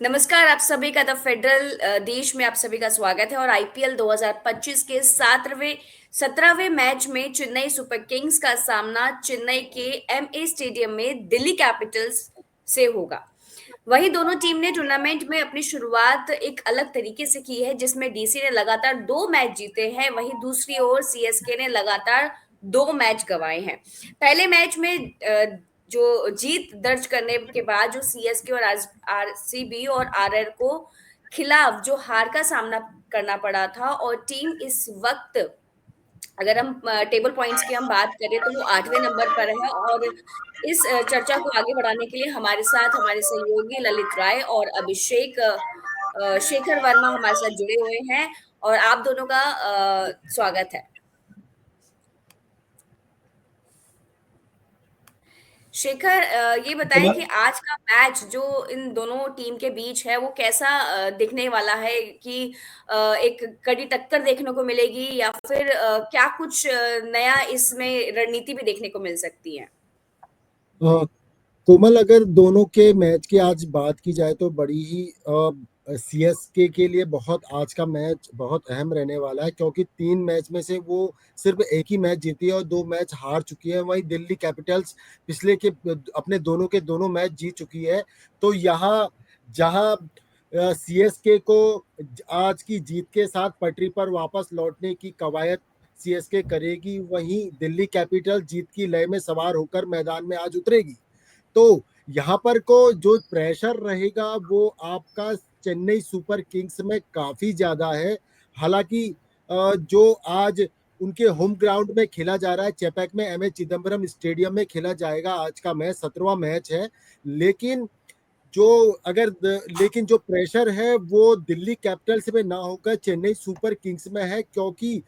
नमस्कार। आप सभी का द फेडरल देश में आप सभी का स्वागत है। और आईपीएल 2025 के 17वें मैच में चेन्नई सुपर किंग्स का सामना चेन्नई के एमए स्टेडियम में दिल्ली कैपिटल्स से होगा। वहीं दोनों टीम ने टूर्नामेंट में अपनी शुरुआत एक अलग तरीके से की है, जिसमें डीसी ने लगातार 2 मैच जीते हैं। वहीं दूसरी ओर सीएसके ने लगातार 2 मैच गंवाए हैं। पहले मैच में जो जीत दर्ज करने के बाद जो सीएसके और आरसीबी और आरआर को खिलाफ जो हार का सामना करना पड़ा था, और टीम इस वक्त अगर हम टेबल पॉइंट्स की हम बात करें तो वो 8वें नंबर पर है। और इस चर्चा को आगे बढ़ाने के लिए हमारे साथ हमारे सहयोगी ललित राय और अभिषेक शेखर वर्मा हमारे साथ जुड़े हुए हैं। और आप दोनों का स्वागत है। शेखर, ये बताएं कमल। कि आज का मैच जो इन दोनों टीम के बीच है वो कैसा दिखने वाला है। कि एक कड़ी टक्कर देखने को मिलेगी, या फिर क्या कुछ नया इसमें रणनीति भी देखने को मिल सकती है। अ, कोमल, अगर दोनों के मैच की आज बात की जाए तो बड़ी ही सीएसके के लिए बहुत आज का मैच बहुत अहम रहने वाला है, क्योंकि 3 मैच में से वो सिर्फ एक ही मैच जीती है और 2 मैच हार चुकी है। वहीं दिल्ली कैपिटल्स पिछले के अपने दोनों के दोनों मैच जीत चुकी है। तो यहाँ जहाँ सीएसके को आज की जीत के साथ पटरी पर वापस लौटने की कवायद सीएसके करेगी, वहीं दिल्ली कैपिटल जीत की लय में सवार होकर मैदान में आज उतरेगी। तो यहाँ पर को जो प्रेशर रहेगा वो आपका चेन्नई सुपर किंग्स में काफी ज्यादा है। हालांकि जो आज उनके होम ग्राउंड में खेला जा रहा है, चेपैक में एमए चिदम्बरम स्टेडियम में खेला जाएगा आज का मैच, 17वां मैच है। लेकिन जो लेकिन जो प्रेशर है वो दिल्ली कैपिटल्स में ना होकर चेन्नई सुपर किंग्स में है, क्योंकि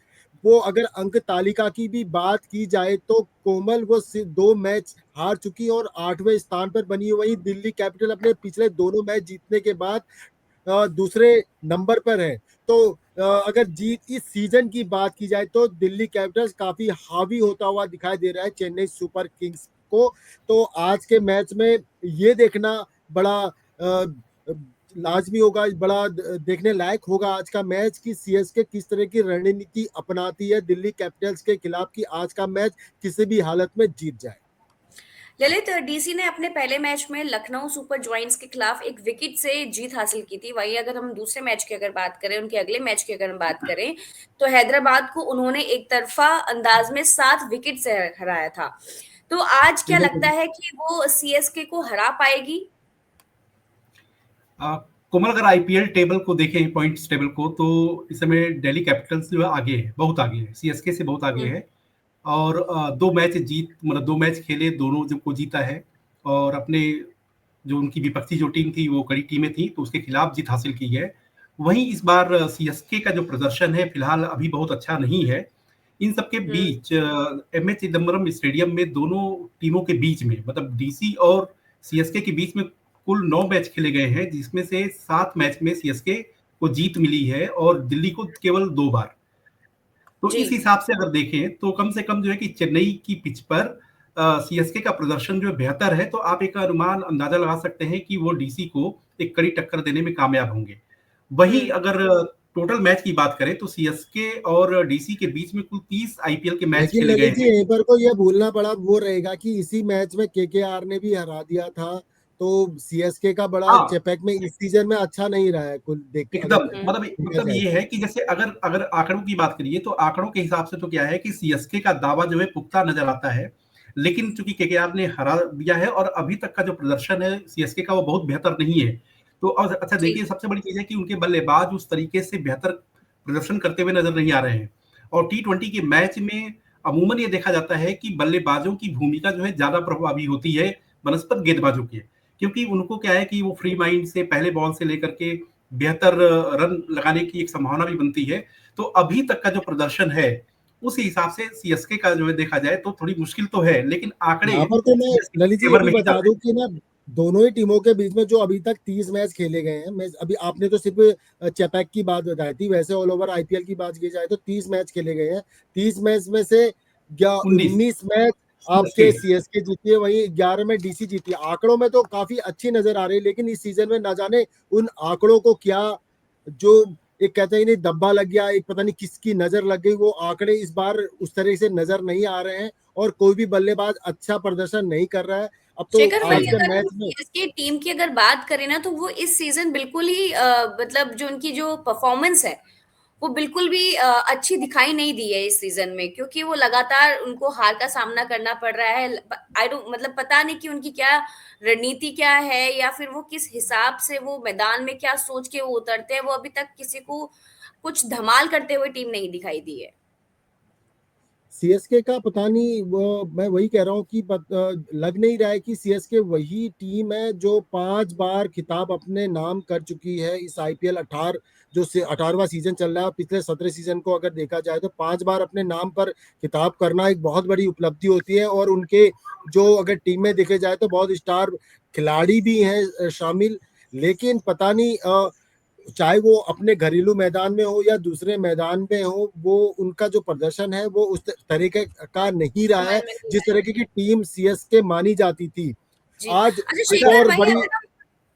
वो अगर अंक तालिका की भी बात की जाए तो कोमल वो सिर्फ 2 मैच हार चुकी और 8वें स्थान पर बनी हुई। दिल्ली कैपिटल अपने पिछले दोनों मैच जीतने के बाद दूसरे नंबर पर है। तो अगर जीत इस सीजन की बात की जाए तो दिल्ली कैपिटल्स काफी हावी होता हुआ दिखाई दे रहा है चेन्नई सुपर किंग्स को। तो आज के मैच में ये देखना बड़ा लाजमी होगा, बड़ा देखने लायक होगा आज का मैच कि सीएसके किस तरह की रणनीति अपनाती है दिल्ली कैपिटल्स के खिलाफ, कि आज का मैच किसी भी हालत में जीत जाए। ललित, डीसी ने अपने पहले मैच में लखनऊ सुपर जॉइंट्स के खिलाफ एक विकेट से जीत हासिल की थी। वहीं अगर हम दूसरे मैच की अगर बात करें, उनके अगले मैच की अगर हम बात करें, तो हैदराबाद को उन्होंने एक तरफा अंदाज में 7 विकेट से हराया था। तो आज क्या लगता बिल्कुल। है कि वो सीएसके को हरा पाएगी। कोमल, अगर आईपीएल टेबल को देखें, पॉइंट्स टेबल को, तो इस समय दिल्ली कैपिटल्स जो है आगे है, बहुत आगे है, सीएसके से बहुत आगे हम्म। है। और 2 मैच जीत, मतलब 2 मैच खेले, दोनों जब को जीता है। और अपने जो उनकी विपक्षी जो टीम थी वो कड़ी टीमें थी, तो उसके खिलाफ जीत हासिल की है। वहीं इस बार सीएसके का जो प्रदर्शन है फिलहाल अभी बहुत अच्छा नहीं है। इन सबके हम्म। बीच एम ए चिदम्बरम स्टेडियम में दोनों टीमों के बीच में, मतलब डीसी और सीएसके के बीच में कुल 9 मैच खेले गए हैं, जिसमें से 7 मैच में सीएसके को जीत मिली है और दिल्ली को केवल 2 बार। तो जी। इस हिसाब से अगर देखें तो कम से कम जो है कि चेन्नई की पिच पर सीएसके का प्रदर्शन जो है बेहतर है, तो आप एक अनुमान अंदाजा लगा सकते हैं कि वो डीसी को एक कड़ी टक्कर देने में कामयाब होंगे। वहीं हम्म। अगर टोटल मैच की बात करें तो सीएसके और डीसी के बीच में कुल 30 आईपीएल के मैच लेकिन खेले गए ललित जी, हैं। यहीं पर को ये भूलना पड़ा वो रहेगा कि इसी मैच में केकेआर ने भी हरा दिया था। तो सीएसके का बड़ा हाँ, चेपैक में इस सीजन में अच्छा नहीं रहा है, कुल देख अगर एकदम, हम्म। मतलब देखा जाए ये तो। है कि जैसे अगर अगर आंकड़ों की बात करिए तो आंकड़ों के हिसाब से तो क्या है कि सीएसके का दावा जो है पुख्ता नजर आता है। लेकिन चूंकि केकेआर ने हरा दिया है और अभी तक का जो प्रदर्शन है सीएसके का वो बहुत बेहतर नहीं है। तो और अच्छा जी। देखिए, सबसे बड़ी चीज है कि उनके बल्लेबाज उस तरीके से बेहतर प्रदर्शन करते हुए नजर नहीं आ रहे हैं। और टी20 के मैच में अमूमन ये देखा जाता है कि बल्लेबाजों की भूमिका जो है ज्यादा प्रभावी होती है बनस्पत गेंदबाजों की, क्योंकि उनको क्या है कि वो फ्री माइंड से पहले बॉल से लेकर के बेहतर रन लगाने की एक संभावना भी बनती है। तो अभी तक का जो प्रदर्शन है उस हिसाब से सीएसके का जो है देखा जाए तो थोड़ी मुश्किल तो है, लेकिन आंकड़े यहाँ पर तो मैं सीएसके ललित के जी ये फेवर भी में ही चल बता रहे दूं हैं। कि ना, दोनों ही टीमों के बीच में जो अभी तक 30 मैच खेले गए हैं, मैं अभी आपने तो सिर्फ चेपैक की बात बताई थी, वैसे ऑल ओवर आईपीएल की बात की जाए तो 30 मैच खेले गए हैं। 30 मैच में से 19। 19 मैच आपके सीएसके जीती है, वहीं 11 में डीसी जीती है। आंकड़ों में तो काफी अच्छी नजर आ रही है, लेकिन इस सीजन में ना जाने उन आंकड़ों को क्या, जो एक कहते हैं नहीं दब्बा लग गया, एक पता नहीं किसकी नजर लग गई, वो आंकड़े इस बार उस तरह से नजर नहीं आ रहे हैं और कोई भी बल्लेबाज अच्छा प्रदर्शन नहीं कर रहा है। अब तो शेखर, आज वही के अगर हम मैच में सीएसके टीम की अगर बात करें ना, तो वो इस सीजन बिल्कुल ही मतलब जो उनकी जो परफॉर्मेंस है वो बिल्कुल भी अच्छी दिखाई नहीं दी है इस सीजन में, क्योंकि वो लगातार उनको हार का सामना करना पड़ रहा है। आई डोंट मतलब पता नहीं कि उनकी क्या रणनीति क्या है, या फिर वो किस हिसाब से वो मैदान में क्या सोच के वो उतरते हैं। वो अभी तक किसी को कुछ धमाल करते हुए टीम नहीं दिखाई दी है। सीएसके का पता नहीं, वो मैं वही कह रहा हूँ कि लग नहीं रहा है कि सीएसके वही टीम है जो 5 बार खिताब अपने नाम कर चुकी है इस आईपीएल 18, जो 18वां सीजन चल रहा है। पिछले 17 सीजन को अगर देखा जाए तो 5 बार अपने नाम पर खिताब करना एक बहुत बड़ी उपलब्धि होती है। और उनके जो अगर टीम में देखे जाए तो बहुत स्टार खिलाड़ी भी हैं शामिल, लेकिन पता नहीं चाहे वो अपने घरेलू मैदान में हो या दूसरे मैदान में हो, वो उनका जो प्रदर्शन है वो उस तरीके का नहीं रहा है कमाल में नहीं जिस आया। तरीके की टीम सीएसके मानी जाती थी। जी। आज अच्छा एक शेखर, और वही बड़ी, अगर हम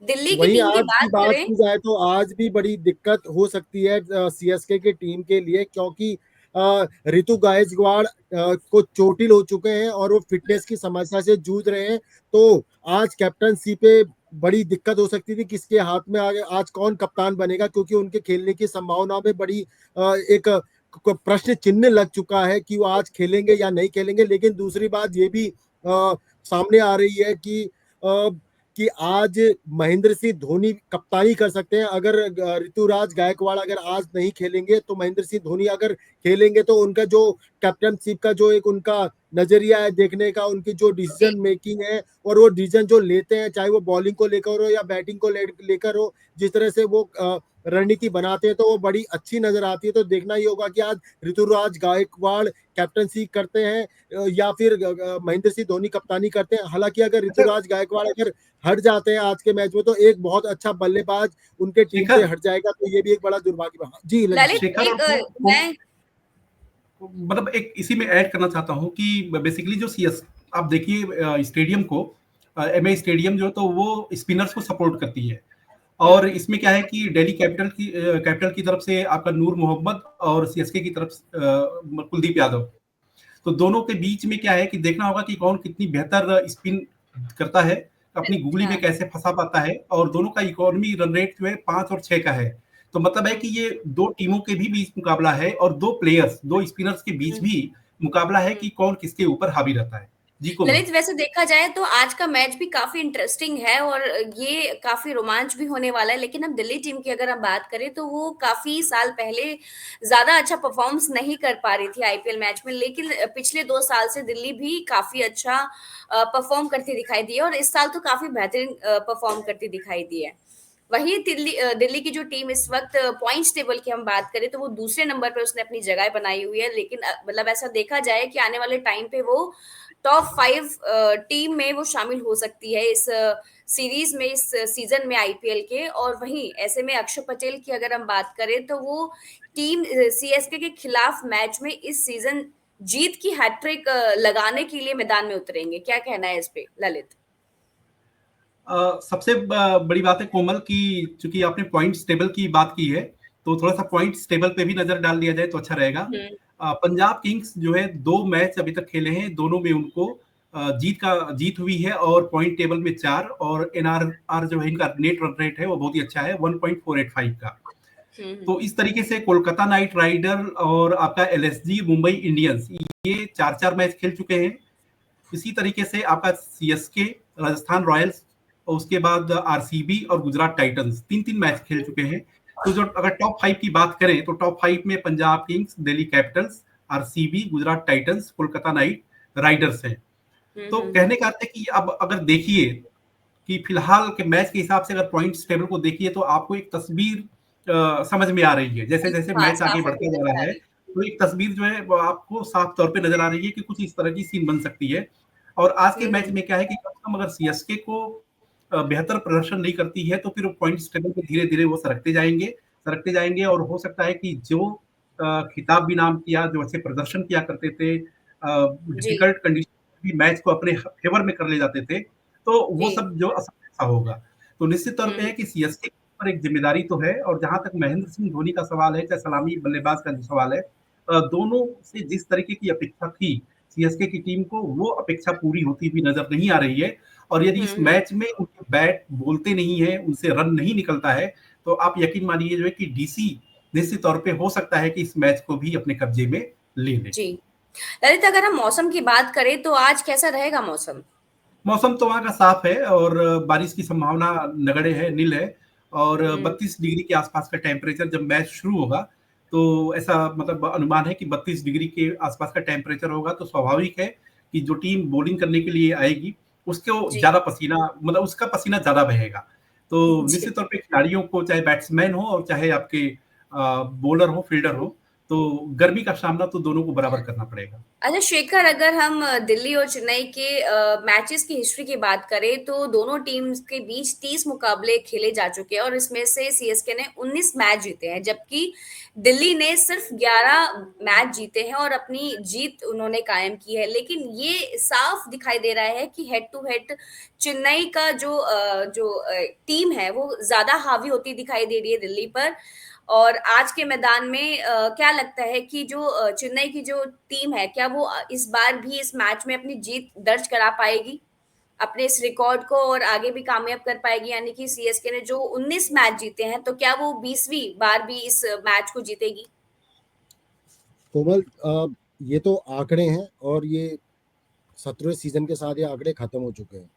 दिल्ली की वहीं टीम की आज की बात बात करें। की जाए तो आज भी बड़ी दिक्कत हो सकती है सीएसके की टीम के लिए, क्योंकि ऋतु गायकवाड़ को चोटिल हो चुके हैं और वो फिटनेस की समस्या से जूझ रहे हैं। तो आज कैप्टनसी पे बड़ी दिक्कत हो सकती थी किसके हाथ में आगे आज कौन कप्तान बनेगा, क्योंकि उनके खेलने की संभावना में बड़ी एक प्रश्न चिन्ह लग चुका है कि वो आज खेलेंगे या नहीं खेलेंगे। लेकिन दूसरी बात ये भी सामने आ रही है कि आज महेंद्र सिंह धोनी कप्तानी कर सकते हैं। अगर ऋतुराज गायकवाड़ अगर आज नहीं खेलेंगे तो महेंद्र सिंह धोनी अगर खेलेंगे तो उनका जो कैप्टनशिप का जो एक उनका नजरिया है देखने का, उनकी जो जी। डिसीजन मेकिंग है और वो डिसीजन जो लेते हैं, चाहे वो बॉलिंग को लेकर हो या बैटिंग को लेकर हो, जिस तरह से वो रणनीति बनाते हैं तो वो बड़ी अच्छी नजर आती है। तो देखना ही होगा कि आज ऋतुराज गायकवाड़ कैप्टनसी करते हैं या फिर महेंद्र सिंह धोनी कप्तानी करते हैं। हालांकि अगर ऋतुराज गायकवाड़ अगर हट जाते हैं आज के मैच में तो एक बहुत अच्छा बल्लेबाज उनके टीम से शेखर, हट जाएगा, तो ये भी एक बड़ा दुर्भाग्य। जी ललित जी। ललित, शेखर एक और मैं मतलब एक इसी में ऐड करना चाहता हूँ कि बेसिकली जो सीएस आप देखिए स्टेडियम को, एमए स्टेडियम जो, तो वो स्पिनर्स को सपोर्ट करती है। और इसमें क्या है कि दिल्ली कैपिटल की तरफ से आपका नूर मोहम्मद और सीएसके की तरफ कुलदीप यादव, तो दोनों के बीच में क्या है कि देखना होगा कि कौन कितनी बेहतर स्पिन करता है, अपनी गुगली हाँ। में कैसे फंसा पाता है। और दोनों का इकोनॉमी रन रेट जो है 5 और 6 का है। तो मतलब है कि ये दो टीमों के भी बीच मुकाबला है और दो प्लेयर्स, दो स्पिनर्स के बीच हम्म, भी मुकाबला है कि कौन किसके ऊपर हावी रहता है। जी कोमल। ललित, वैसे देखा जाए तो आज का मैच भी काफी इंटरेस्टिंग है और ये काफी रोमांच भी होने वाला है। लेकिन अब दिल्ली टीम की अगर हम बात करें तो वो काफी साल पहले ज्यादा अच्छा परफॉर्मेंस नहीं कर पा रही थी आईपीएल मैच में, लेकिन पिछले 2 साल से दिल्ली भी काफी अच्छा परफॉर्म करती दिखाई दी है, और इस साल तो काफी बेहतरीन परफॉर्म करती दिखाई दी है। वही दिल्ली की जो टीम इस वक्त पॉइंट्स टेबल की हम बात करें तो वो दूसरे नंबर पे उसने अपनी जगह बनाई हुई है। लेकिन मतलब ऐसा देखा जाए कि आने वाले टाइम पे वो टॉप 5 टीम में वो शामिल हो सकती है इस सीरीज में, इस सीजन में आईपीएल के। और वहीं ऐसे में अक्षर पटेल की अगर हम बात करें तो वो टीम सीएसके के खिलाफ मैच में इस सीजन जीत की हैट्रिक लगाने के लिए मैदान में उतरेंगे। क्या कहना है इस पे ललित? सबसे बड़ी बात है कोमल कि चूंकि आपने पॉइंट्स टेबल की बात की है, तो थोड़ा सा पॉइंट्स टेबल पे भी नजर डाल दिया जाए तो अच्छा रहेगा। हम्म। पंजाब किंग्स जो है 2 मैच अभी तक खेले हैं, दोनों में उनको जीत हुई है और पॉइंट टेबल में 4। और एनआरआर जो है इनका नेट रन रेट है वो बहुत ही अच्छा है, 1.485 का। हम्म। तो इस तरीके से कोलकाता नाइट राइडर और आपका एलएसजी मुंबई इंडियंस ये 4-4 मैच खेल चुके हैं। इसी तरीके से आपका सीएसके, राजस्थान रॉयल्स और उसके बाद आरसीबी और गुजरात टाइटंस 3-3 मैच खेल चुके हैं। तो जो अगर टॉप 5 की बात करें तो टॉप 5 में Punjab Kings, Delhi Capitals, RCB, Gujarat Titans, Kolkata night Riders हैं। तो कहने का अर्थ है कि अब अगर देखिए कि फिलहाल के मैच के हिसाब से अगर पॉइंट्स टेबल को देखिए तो आपको एक तस्वीर समझ में आ रही है। जैसे जैसे हाँ, मैच आगे साफ बढ़ता होती जा नजर रहा आ है रही तो एक तस्वीर जो है वो आपको साफ तौर पे नजर आ रही है कि कुछ इस तरह की सीन बन सकती है। और आज के है। मैच में क्या है कि कम से कम अगर सीएसके को बेहतर प्रदर्शन नहीं करती है तो फिर पॉइंट्स टेबल पे धीरे धीरे वो सरकते जाएंगे। और हो सकता है कि जो खिताब भी नाम किया, जो अच्छे प्रदर्शन किया करते थे जी। डिफिकल्ट कंडीशन भी मैच को अपने फेवर में कर ले जाते थे, तो वो जी। सब जो असमंजस होगा। तो निश्चित तौर पे है कि सीएसके पर एक जिम्मेदारी तो है, और जहाँ तक महेंद्र सिंह धोनी का सवाल है, चाहे सलामी बल्लेबाज का जो सवाल है, दोनों से जिस तरीके की अपेक्षा थी सीएसके की टीम को, वो अपेक्षा पूरी होती हुई नजर नहीं आ रही है। और यदि इस हुँ, मैच में उनके बैट बोलते नहीं है, उनसे रन नहीं निकलता है, तो आप यकीन मानिए जो है कि डीसी निश्चित तौर पे हो सकता है कि इस मैच को भी अपने कब्जे में ले ले। जी। ललित, अगर हम मौसम की बात करें तो आज कैसा रहेगा मौसम? मौसम तो वहाँ का साफ है, और बारिश की संभावना नगण्य है, नील है, और हुँ, 32 डिग्री के आसपास का टेम्परेचर जब मैच शुरू होगा, तो ऐसा मतलब अनुमान है कि 32 डिग्री के आसपास का टेम्परेचर होगा, तो स्वाभाविक है कि जो टीम बॉलिंग करने के लिए आएगी, उसको जी, ज़्यादा पसीना, मतलब उसका पसीना ज़्यादा बहेगा। तो जी। निश्चित तौर पे खिलाड़ियों को, चाहे बैट्समैन हो और चाहे आपके बॉलर हो, फील्डर हो, तो गर्मी का सामना तो दोनों को बराबर करना पड़ेगा। अच्छा शेखर, अगर हम दिल्ली और चेन्नई के मैचेस की हिस्ट्री की बात करें तो दोनों टीम्स के बीच 30 मुकाबले खेले जा चुके हैं और इसमें से सीएसके ने 19 मैच जीते हैं, जबकि दिल्ली ने सिर्फ 11 मैच जीते हैं और अपनी जीत उन्होंने कायम की है। लेकिन ये साफ दिखाई दे रहा है कि हेड टू हेड चेन्नई का जो टीम है वो ज्यादा हावी होती दिखाई दे रही है दिल्ली पर। और आज के मैदान में क्या लगता है कि जो चेन्नई की जो टीम है, क्या वो इस बार भी इस मैच में अपनी जीत दर्ज करा पाएगी? अपने इस रिकॉर्ड को और आगे भी कामयाब कर पाएगी? यानी कि सीएसके ने जो 19 मैच जीते हैं, तो क्या वो 20वीं बार भी इस मैच को जीतेगी? कोमल, ये तो आंकड़े हैं, और ये 17वें सीजन के साथ ये आंकड़े खत्म हो चुके हैं।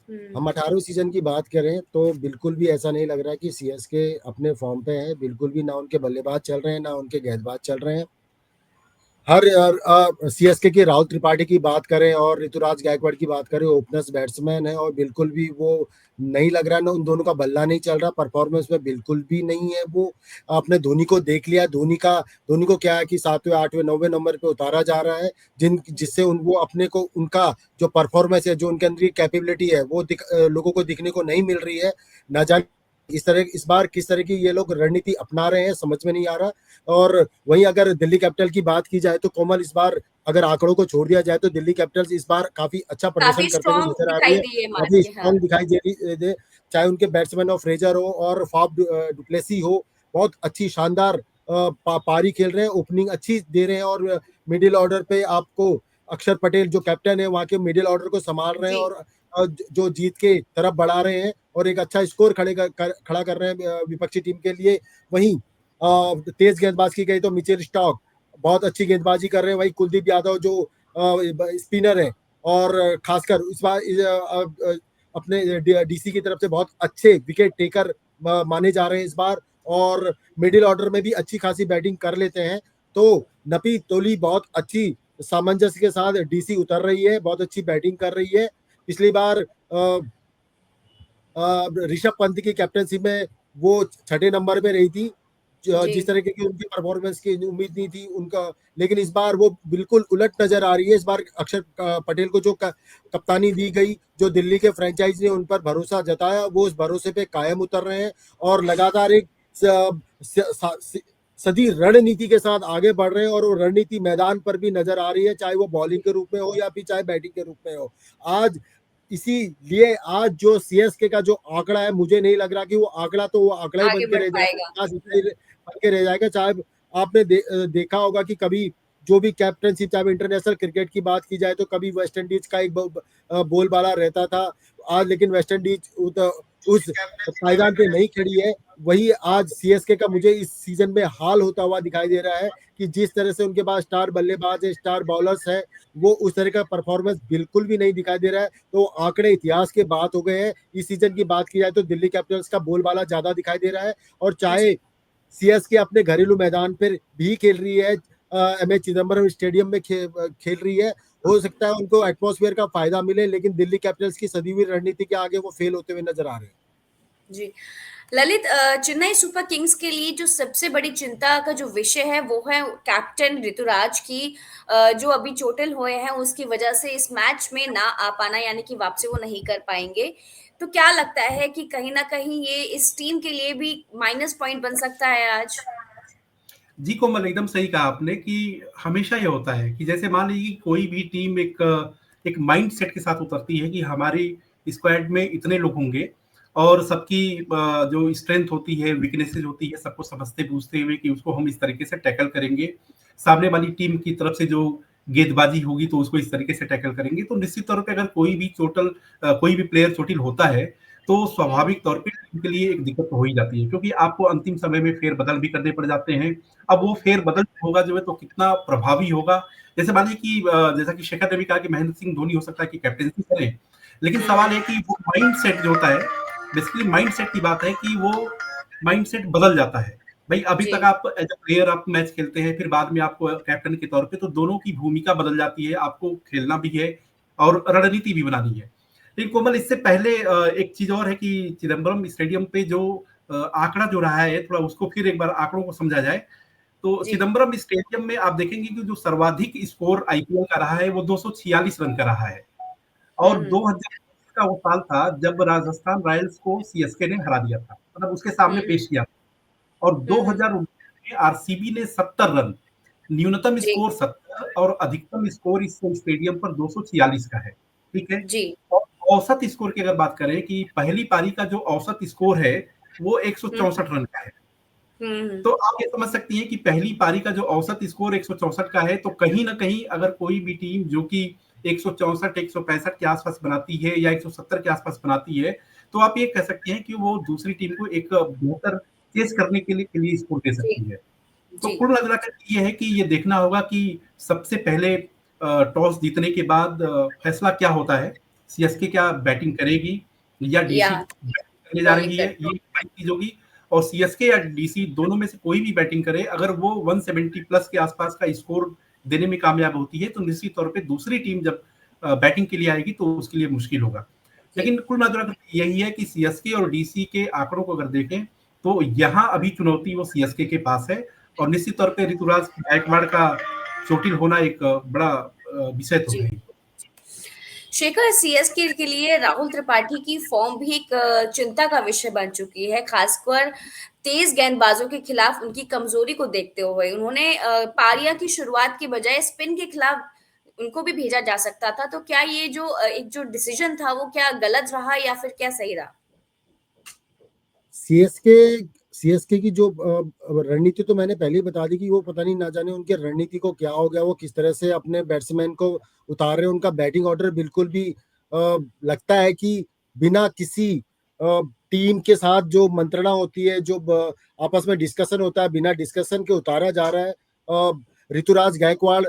हुँ, हम 18वें सीजन की बात करें तो बिल्कुल भी ऐसा नहीं लग रहा है कि सीएसके अपने फॉर्म पे है। बिल्कुल भी ना उनके बल्लेबाज चल रहे हैं, ना उनके गेंदबाज चल रहे हैं। हर सीएसके की राहुल त्रिपाठी की बात करें और ऋतुराज गायकवाड़ की बात करें, ओपनर्स बैट्समैन है, और बिल्कुल भी वो नहीं लग रहा है, ना उन दोनों का बल्ला नहीं चल रहा, परफॉर्मेंस में बिल्कुल भी नहीं है वो। आपने धोनी को देख लिया, धोनी को क्या है कि 7वें 8वें 9वें नंबर पे उतारा जा रहा है, जिससे वो अपने को, उनका जो परफॉर्मेंस है, जो उनके अंदर की कैपेबिलिटी है, वो लोगों को दिखने को नहीं मिल रही है। ना जाने इस बार किस तरह की ये लोग रणनीति अपना रहे हैं, समझ में नहीं आ रहा। और वहीं अगर दिल्ली कैपिटल की बात की जाए तो कोमल, इस बार अगर आंकड़ों को छोड़ दिया जाए तो दिल्ली कैपिटल्स इस बार काफी अच्छा प्रदर्शन काफ़ी करते हुए स्ट्रॉन्ग नजर आ रही दिखाई है। दी है मान काफी के, हाँ। स्ट्रॉन्ग दिखाई दे रही दे, चाहे उनके बैट्समैन ऑफ फ्रेजर हो और फॉफ डुप्लेसी हो, बहुत अच्छी शानदार पारी खेल रहे हैं, ओपनिंग अच्छी दे रहे हैं, और मिडिल ऑर्डर पे आपको अक्षर पटेल जो कैप्टन है वहाँ के मिडिल ऑर्डर को संभाल रहे हैं, जी, और जो जीत के तरफ बढ़ा रहे हैं, और एक अच्छा स्कोर खड़ा कर रहे हैं विपक्षी टीम के लिए। वहीं तेज गेंदबाज की गई तो मिचेल स्टॉक बहुत अच्छी गेंदबाजी कर रहे हैं। वहीं कुलदीप यादव जो स्पिनर है, और खासकर इस बार अपने डीसी की तरफ से बहुत अच्छे विकेट टेकर माने जा रहे हैं इस बार, और मिडिल ऑर्डर में भी अच्छी खासी बैटिंग कर लेते हैं। तो नपी तोली बहुत अच्छी सामंजस्य के साथ डीसी उतर रही है, बहुत अच्छी बैटिंग कर रही है। पिछली बार ऋषभ पंत की कैप्टनसी में वो छठे नंबर पे रही थी, जी, जिस तरह की उनकी परफॉर्मेंस की उम्मीद नहीं थी उनका। लेकिन इस बार वो बिल्कुल उलट नजर आ रही है। इस बार अक्षर पटेल को जो कप्तानी दी गई, जो दिल्ली के फ्रेंचाइज ने उन पर भरोसा जताया, वो उस भरोसे पे कायम उतर रहे हैं, और लगातार एक सदी रणनीति के साथ आगे बढ़ रहे हैं, और वो रणनीति मैदान पर भी नजर आ रही है, चाहे वो बॉलिंग के रूप में हो या फिर चाहे बैटिंग के रूप में हो। आज इसीलिए आज जो सीएसके का जो आंकड़ा है, मुझे नहीं लग रहा कि वो आंकड़ा, तो वो आंकड़ा ही आगे बन के बढ़ रह जाएगा, पाएगा। इतिहास इतना ही बन के रह जाएगा। चाहे आपने देखा होगा कि कभी जो भी कैप्टनशिप, चाहे इंटरनेशनल क्रिकेट की बात की जाए तो कभी वेस्ट इंडीज का एक बोलबाला रहता था। आज लेकिन वेस्ट इंडीज उस पायदान पे नहीं खड़ी है। वही आज सीएसके का मुझे इस सीजन में हाल होता हुआ दिखाई दे रहा है कि जिस तरह से उनके पास स्टार बल्लेबाज है, स्टार बॉलर्स है, वो उस तरह का परफॉर्मेंस बिल्कुल भी नहीं दिखाई दे रहा है। तो आंकड़े इतिहास के बात हो गए हैं। इस सीजन की बात की जाए तो दिल्ली कैपिटल्स का बोलबाला ज्यादा दिखाई दे रहा है, और चाहे जी। सीएसके अपने घरेलू मैदान पर भी खेल रही है, एमए चिदम्बरम स्टेडियम में खेल रही है, हो सकता है उनको एटमॉस्फेयर का फायदा मिले, लेकिन दिल्ली कैपिटल्स की सदी हुई रणनीति के आगे वो फेल होते हुए नजर आ रहे हैं। जी। ललित, चेन्नई सुपर किंग्स के लिए जो सबसे बड़ी चिंता का जो विषय है वो है कैप्टन ऋतुराज की जो अभी चोटिल हुए हैं उसकी वजह से इस मैच में ना आ पाना, यानी कि वापसी वो नहीं कर पाएंगे। तो क्या लगता है कि कहीं ना कहीं ये इस टीम के लिए भी माइनस पॉइंट बन सकता है आज? जी कोमल, एकदम सही कहा आपने कि हमेशा ये होता है कि जैसे मान लीजिए कि कोई भी टीम एक एक माइंड सेट के साथ उतरती है कि हमारी स्क्वाड में इतने लोग होंगे और सबकी जो स्ट्रेंथ होती है, वीकनेसेस होती है, सबको समझते बूझते हुए कि उसको हम इस तरीके से टैकल करेंगे। सामने वाली टीम की तरफ से जो गेंदबाजी होगी तो उसको इस तरीके से टैकल करेंगे। तो निश्चित तौर पे अगर कोई भी प्लेयर चोटिल होता है तो स्वाभाविक तौर पे टीम के लिए एक दिक्कत तो हो ही जाती है, क्योंकि आपको अंतिम समय में फेरबदल भी करने पड़ जाते हैं। अब वो फेरबदल होगा जो है तो कितना प्रभावी होगा, जैसे मानिए कि जैसा कि शेखर ने भी कहा कि महेंद्र सिंह धोनी हो सकता है कि कैप्टेंसी करें, लेकिन सवाल है कि वो माइंड सेट जो होता है, बेसिकली माइंड सेट की बात है कि वो माइंड सेट बदल जाता है। भाई अभी जी तक आप एज अ प्लेयर आप मैच खेलते हैं, फिर बाद में आपको कैप्टन के तौर पे, तो दोनों की भूमिका बदल जाती है, आपको खेलना भी है और रणनीति भी बनानी है। लेकिन कोमल, इससे पहले एक चीज और है कि चिदम्बरम स्टेडियम पे जो आंकड़ा जो रहा है, थोड़ा उसको फिर एक बार आंकड़ों को समझा जाए तो जी चिदम्बरम स्टेडियम में आप देखेंगे कि जो सर्वाधिक स्कोर आईपीएल का रहा है वो 246 रन का रहा है। और हम्म 2000 का वो साल था जब राजस्थान रॉयल्स को सीएसके ने हरा दिया था, मतलब उसके सामने हम्म पेश किया था। और हम्म 2019 में आरसीबी ने 70 रन, न्यूनतम जी स्कोर 70 और अधिकतम स्कोर इस स्टेडियम पर 246 का है। ठीक है। जी और औसत स्कोर की अगर बात करें कि पहली पारी का जो औसत स्कोर है वो 164 रन का है। हम्म तो आप ये समझ सकती हैं कि पहली पारी का जो औसत स्कोर 164 का है, तो कहीं ना कहीं अगर कोई भी टीम जो कि 164 165 के आसपास बनाती है या 170 के आसपास बनाती है, तो आप ये कह सकते हैं कि वो दूसरी टीम को एक बेहतर चेस करने के लिए स्कोर दे जी सकती है। तो जी कुल मिलाकर ये है कि ये देखना होगा कि सबसे पहले टॉस जीतने के बाद फैसला क्या होता है। सीएसके क्या बैटिंग करेगी या या डीसी बैटिंग करने जा बॉलिंग रही है, कर ये बड़ी चीज होगी। और सीएसके या डीसी दोनों में से कोई भी बैटिंग करे, अगर वो 170 प्लस के आसपास का स्कोर देने में कामयाब होती है तो निश्चित तौर पे दूसरी टीम जब बैटिंग के लिए आएगी तो उसके लिए मुश्किल होगा। जी लेकिन कुल मिलाकर यही है कि सीएसके और डीसी के आंकड़ों को अगर देखें तो यहाँ अभी चुनौती वो सीएसके के पास है। और निश्चित तौर पे ऋतुराज गायकवाड़ का चोटिल होना एक बड़ा विषय तो है जी ही। शेखर, सीएसके के लिए राहुल त्रिपाठी की फॉर्म भी एक चिंता का विषय बन चुकी है, खासकर तेज गेंदबाजों के खिलाफ उनकी कमजोरी को देखते हुए। उन्होंने पारिया की शुरुआत की बजाय स्पिन के खिलाफ उनको भी भेजा जा सकता था। तो क्या ये जो एक जो डिसीजन था वो क्या गलत रहा या फिर क्या सही रहा? सीएसके सीएसके की जो रणनीति तो मैंने पहले ही बता दी कि वो पता नहीं ना जाने उनके रणनीति को क्या हो गया, वो किस तरह से अपने बैट्समैन को उतार रहे हैं। उनका बैटिंग ऑर्डर बिल्कुल भी लगता है कि बिना किसी टीम के साथ जो मंत्रणा होती है, जो आपस में डिस्कशन होता है, बिना डिस्कशन के उतारा जा रहा है। ऋतुराज गायकवाड़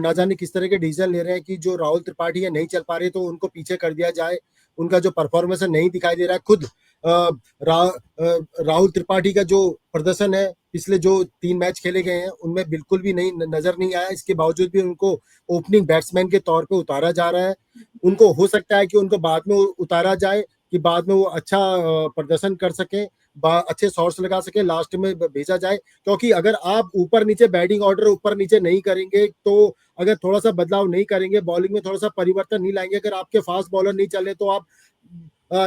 ना जाने किस तरह के डिसीजन ले रहे हैं कि जो राहुल त्रिपाठी है नहीं चल पा रहे तो उनको पीछे कर दिया जाए। उनका जो परफॉर्मेंस है नहीं दिखाई दे रहा है। खुद राहुल त्रिपाठी का जो प्रदर्शन है पिछले जो 3 मैच खेले गए हैं उनमें बिल्कुल भी नहीं नजर नहीं आया। इसके बावजूद भी उनको ओपनिंग बैट्समैन के तौर पे उतारा जा रहा है। उनको हो सकता है कि उनको बाद में उतारा जाए कि बाद में वो अच्छा प्रदर्शन कर सके, अच्छे शॉट्स लगा सके, लास्ट में भेजा जाए। क्योंकि अगर आप ऊपर नीचे बैटिंग ऑर्डर ऊपर नीचे नहीं करेंगे, तो अगर थोड़ा सा बदलाव नहीं करेंगे, बॉलिंग में थोड़ा सा परिवर्तन नहीं लाएंगे, अगर आपके फास्ट बॉलर नहीं चले तो आप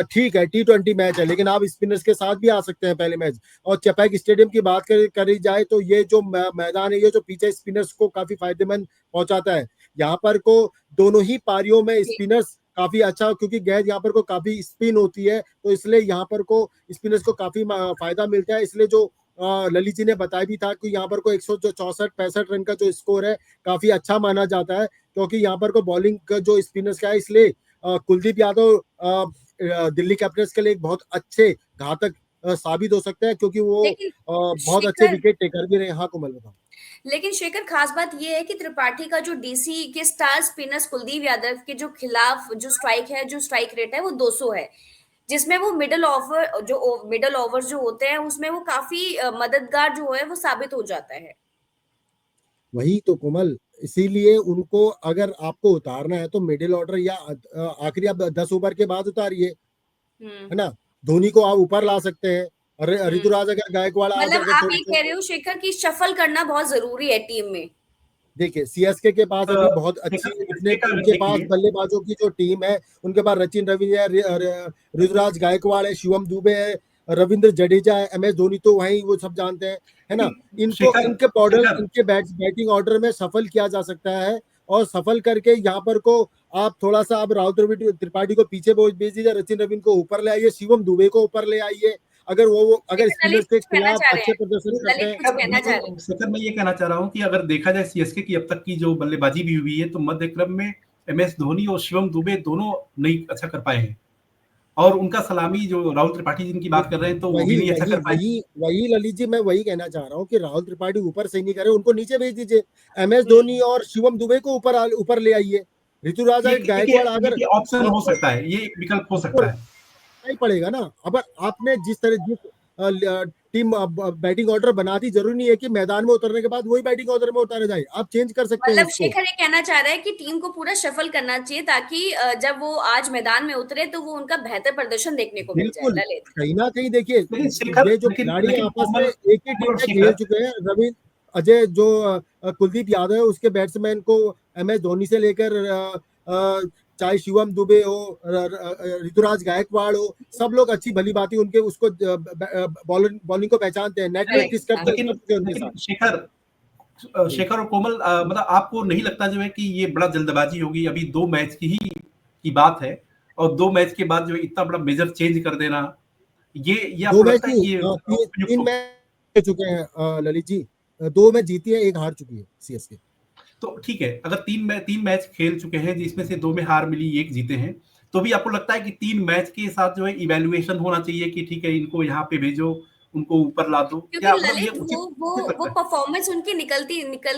ठीक है T20 मैच है लेकिन आप स्पिनर्स के साथ भी आ सकते हैं पहले मैच। और चपैक स्टेडियम की बात करी जाए तो ये जो मैदान है, ये जो पीछे स्पिनर्स को काफी फायदेमंद पहुंचाता है। यहाँ पर को दोनों ही पारियों में जी स्पिनर्स काफी अच्छा, क्योंकि गेंद यहाँ पर को काफी स्पिन होती है तो इसलिए यहाँ पर को स्पिनर्स को काफी फायदा मिलता है। इसलिए जो ललित जी ने बताया भी था कि यहाँ पर को 164-65 रन का जो स्कोर है काफी अच्छा माना जाता है, क्योंकि यहाँ पर को बॉलिंग का जो स्पिनर्स का है। इसलिए कुलदीप यादव दिल्ली कैपिटल्स के लिए एक बहुत अच्छे घातक साबित हो सकते हैं, क्योंकि वो लेकिन बहुत अच्छे शेखर विकेट टेकर भी रहे। हाँ कोमल बताओ। लेकिन शेखर, खास बात यह है कि त्रिपाठी का जो डीसी के स्टार स्पिनर्स कुलदीप यादव के जो खिलाफ जो स्ट्राइक रेट है वो 200 है, जिसमें वो मिडल ओवर जो होते हैं उसमें वो काफी मददगार जो है वो साबित हो जाता है। वही तो कोमल, इसीलिए उनको अगर आपको उतारना है तो मिडिल ऑर्डर या आखिरी आप 10 ओवर के बाद उतारिए, हम्म है ना। धोनी को आप ऊपर ला सकते हैं। हम्म ऋतुराज अगर गायकवाड़ आज मतलब अगर आप थोड़े ये से, कह रहे हो शेखर कि शफल करना बहुत जरूरी है टीम में? देखिए सीएसके के पास अभी बहुत अच्छी, इतने सीएसके का अगर उनके पास देखिए, बल्लेबाजों की जो टीम है, उनके पास रचिन रवि है, ऋतुराज गायकवाड़ है, शिवम दुबे है, रविंद्र जडेजा है, MS धोनी तो वही वो सब जानते हैं, है ना। इनको शेखर इनके बॉर्डर शेखर इनके बैटिंग ऑर्डर में सफल किया जा सकता है। और सफल करके यहाँ पर को आप थोड़ा सा अब राहुल त्रिपाठी को पीछे भेज दीजिए, सचिन रविन को ऊपर ले आइए, शिवम दुबे को ऊपर ले आइए। अगर ललित स्पिनर्स के कुछ कहना खिलाफ चाह रहे अच्छे हैं? प्रदर्शन करते ललित हैं। कुछ कहना चाह रहे हैं? सर मैं ये कहना चाह रहा हूँ कि अगर देखा जाए सीएसके की अब तक की जो बल्लेबाजी भी हुई है तो मध्य क्रम में एमएस धोनी और शिवम दुबे दोनों नहीं अच्छा कर पाए हैं, और उनका सलामी जो राहुल त्रिपाठी जिनकी बात कर रहे हैं तो वो भी नहीं अच्छा कर पाए। वही ललित जी, मैं वही कहना चाह रहा हूँ कि राहुल त्रिपाठी ऊपर सही नहीं करे, उनको नीचे भेज दीजिए। एमएस धोनी और शिवम दुबे को ऊपर ले आइए। ऋतुराज गायकवाड़ अगर ये ऑप्शन हो सकता है, ये विकल्प हो सकता है। नहीं पड़ेगा ना। अब आपने जिस टीम बैटिंग ऑर्डर बना दी, जरूरी नहीं है कि मैदान में उतरने के बाद वही बैटिंग ऑर्डर में उतारा जाए, आप चेंज कर सकते हैं मतलब उसको। शेखर ये कहना चाह रहा है कि टीम को पूरा शफल करना चाहिए ताकि जब वो आज मैदान में उतरे तो वो उनका बेहतर प्रदर्शन देखने को मिल जाए। बिल्कुल, ललित, कहीं ना कहीं देखिए, लेकिन शेखर ये जो लेकिन खिलाड़ी लेकिन आपस में कोमल एक ही टीम और में खेल शेखर चुके हैं, रवि अजय जो कुलदीप यादव है उसके बैट्समैन को एमएस धोनी से लेकर चाहे शिवम दुबे हो, ऋतुराज गायकवाड़ हो, सब लोग अच्छी भली बात उनके उसको बॉलिंग को पहचानते हैं, नेट करेक्ट, प्रैक्टिस करते लेकिन हैं उनके लेकिन साथ। शेखर और कोमल मतलब आपको नहीं लगता जो है कि ये बड़ा जल्दबाजी होगी? अभी 2 मैच की बात है और 2 मैच के बाद जो है इतना बड़ा मेजर चेंज कर देना, ये दो आपको मैच लगता है नहीं, कि ये उपयुक्त तीन होगा? मैच हो चुके हैं ललित जी, 2 मैच जीती है, 1 हार चुकी है सीएसके। तो ठीक है, अगर 3 मैच खेल चुके हैं जिसमें से 2 में हार मिली, 1 जीते हैं, तो भी आपको लगता है कि 3 मैच के साथ जो है इवैल्यूएशन होना चाहिए कि ठीक है इनको यहाँ पे भेजो, उनको ऊपर ला दो? क्योंकि क्या मतलब ये ललित उचित वो उचित वो लगता है? परफॉर्मेंस उनकी निकल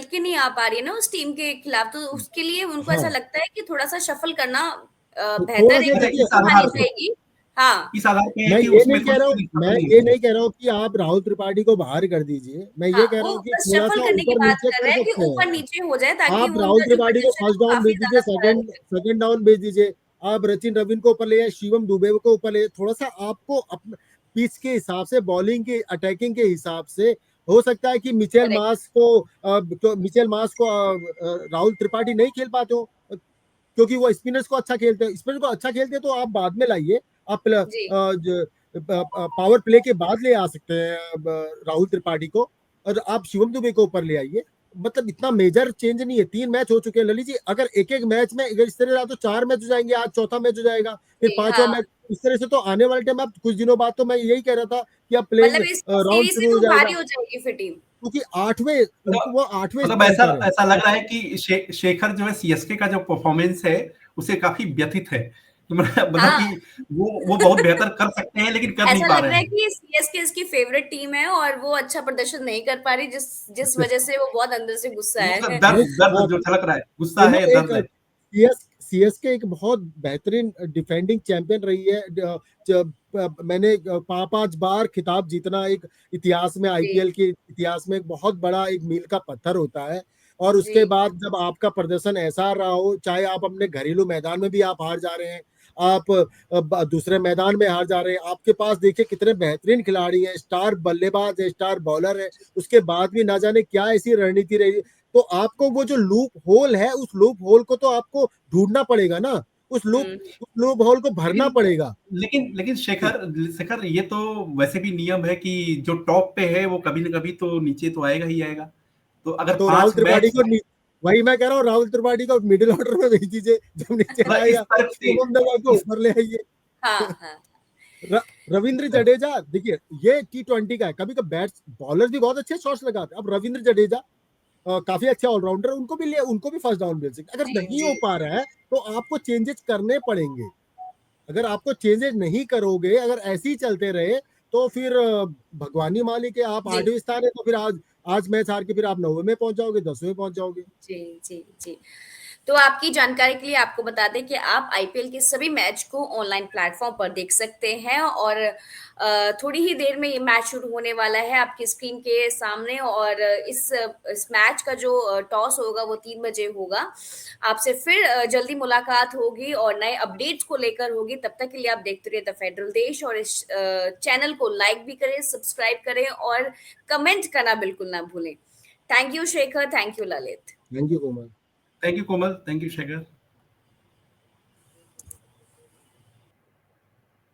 के नहीं आ पा रही है ना उस टीम के खिलाफ, तो उसके लिए उनको ऐसा हाँ, लगता है कि थोड़ा सा शफल करना तो थोड़ा बेहतर है, सा अच्छा, देखिए इस टीम आधार मानी पे जाएगी। हाँ, इस आधार पे है मैं कि ये उसमें नहीं कह रहा हूँ, थोड़ी मैं नहीं ये होती है। नहीं कह रहा हूँ कि आप राहुल त्रिपाठी को बाहर कर दीजिए, मैं हाँ, ये कह रहा वो हूँ कि बस थोड़ा शफल सा करने की ऊपर बात नीचे कर कर रहा है कि सकते ऊपर हैं। नीचे हो जाए ताकि आप वो राहुल उनका जो त्रिपाठी को प्रदर्शन है फर्स्ट वो डाउन काफी भेज दीजिए, ज्यादा सुधार हो जाए। सेकंड डाउन भेज दीजिए, आप रचिन रविन को ऊपर ले आए, शिवम दुबे को ऊपर ले, थोड़ा सा आपको अपने पिच के हिसाब से, बॉलिंग के अटैकिंग के हिसाब से हो सकता है कि करेक्ट, मिचेल मास को राहुल त्रिपाठी नहीं खेल पाते हो, क्योंकि वो स्पिनर्स को अच्छा खेलते हैं। स्पिनर को अच्छा खेलते हैं तो आप बाद में लाइए, आप जी। पावर प्ले के बाद ले आ सकते हैं राहुल त्रिपाठी को, और आप शिवम दुबे को ऊपर ले आइए। मतलब इतना मेजर चेंज नहीं है, 3 मैच हो चुके हैं ललित जी, अगर एक एक मैच में अगर इस तरह रहा तो 4 मैच हो जाएंगे, आज चौथा मैच हो जाएगा, फिर जी, 5वां हाँ, मैच। इस तरह से तो आने वाले टाइम आप कुछ दिनों बाद, तो मैं यही कह रहा था कि अब प्लेइंग मतलब इस राउंड सीरीज से शुरू हो तो भारी जाएगा, हो जाएगी फिर टीम। क्योंकि 8वें उनको वो 8वें मतलब स्थान ऐसा पर है। ऐसा लग रहा है कि शेखर जो है सीएसके का जो परफॉर्मेंस है उसे काफी व्यथित है। मतलब हाँ। कि वो बहुत बेहतर कर सकते हैं लेकिन कर नहीं ऐसा पा लग रहे रहा है हैं। कि सीएसके इसकी फेवरेट टीम है और वो अच्छा प्रदर्शन नहीं कर पा रही, जिस जिस वजह से वो बहुत अंदर से गुस्सा वो है। नहीं, दर्द दर्द जो छलक रहा है, गुस्सा दोनों है, एक दर्द है। सीएसके एक बहुत बेहतरीन डिफेंडिंग चैंपियन रही है। मैंने 5 बार खिताब जीतना एक इतिहास में, जी, आईपीएल के इतिहास में एक बहुत बड़ा एक मील का पत्थर होता है। और उसके जी, बाद जब आपका प्रदर्शन ऐसा रहा हो, चाहे आप अपने घरेलू मैदान में भी आप हार जा रहे हैं, आप दूसरे मैदान में हार जा रहे हैं, आपके पास देखिए कितने बेहतरीन खिलाड़ी हैं, स्टार बल्लेबाज है, स्टार बॉलर है, उसके बाद भी ना जाने क्या ऐसी रणनीति रही। तो आपको वो जो लूप होल है, उस लूप होल को तो आपको ढूंढना पड़ेगा ना, हुँ, उस लूप होल को भरना लेकिन पड़ेगा। लेकिन शेखर शेखर ये तो वैसे भी नियम है कि जो टॉप पे है वो कभी ना कभी तो नीचे तो आएगा ही आएगा। तो अगर तो राहुल 5 त्रिपाठी मैच को वही मैं कह रहा हूँ, राहुल त्रिपाठी को मिडिल ऑर्डर में भेज दीजिए, जब नीचे मतलब इस आएगा तर्क से शुभम देव को इस ऊपर ले आइए। हाँ, हाँ, रविंद्र जडेजा देखिए, ये T20 का है, कभी कभी बैट्स बॉलर भी बहुत अच्छे शॉट्स लगाते हैं। अब रविंद्र जडेजा काफी अच्छे ऑलराउंडर, उनको भी फर्स्ट डाउन मिल सकता है। अगर जी, नहीं जी, हो पा रहा है तो आपको चेंजेस करने पड़ेंगे। अगर आपको चेंजेस नहीं करोगे, अगर ऐसे ही चलते रहे, तो फिर भगवान ही मालिक है, आप जी, 8वें स्थान है, तो फिर आज मैच हार के फिर आप 9वें में पहुंच जाओगे, 10वें पहुंच जाओगे। जी, जी, जी। तो आपकी जानकारी के लिए आपको बता दें कि आप आईपीएल के सभी मैच को ऑनलाइन प्लेटफॉर्म पर देख सकते हैं और थोड़ी ही देर में ये मैच शुरू होने वाला है आपकी स्क्रीन के सामने और इस मैच का जो टॉस होगा वो 3 बजे होगा। आपसे फिर जल्दी मुलाकात होगी और नए अपडेट्स को लेकर होगी। तब तक के लिए आप देखते रहिए द फेडरल देश और इस चैनल को लाइक भी करें, सब्सक्राइब करें और कमेंट करना बिल्कुल ना भूलें। Thank you Shekhar, thank you Lalit. Thank you Komal. Thank you Komal, thank you Shekhar.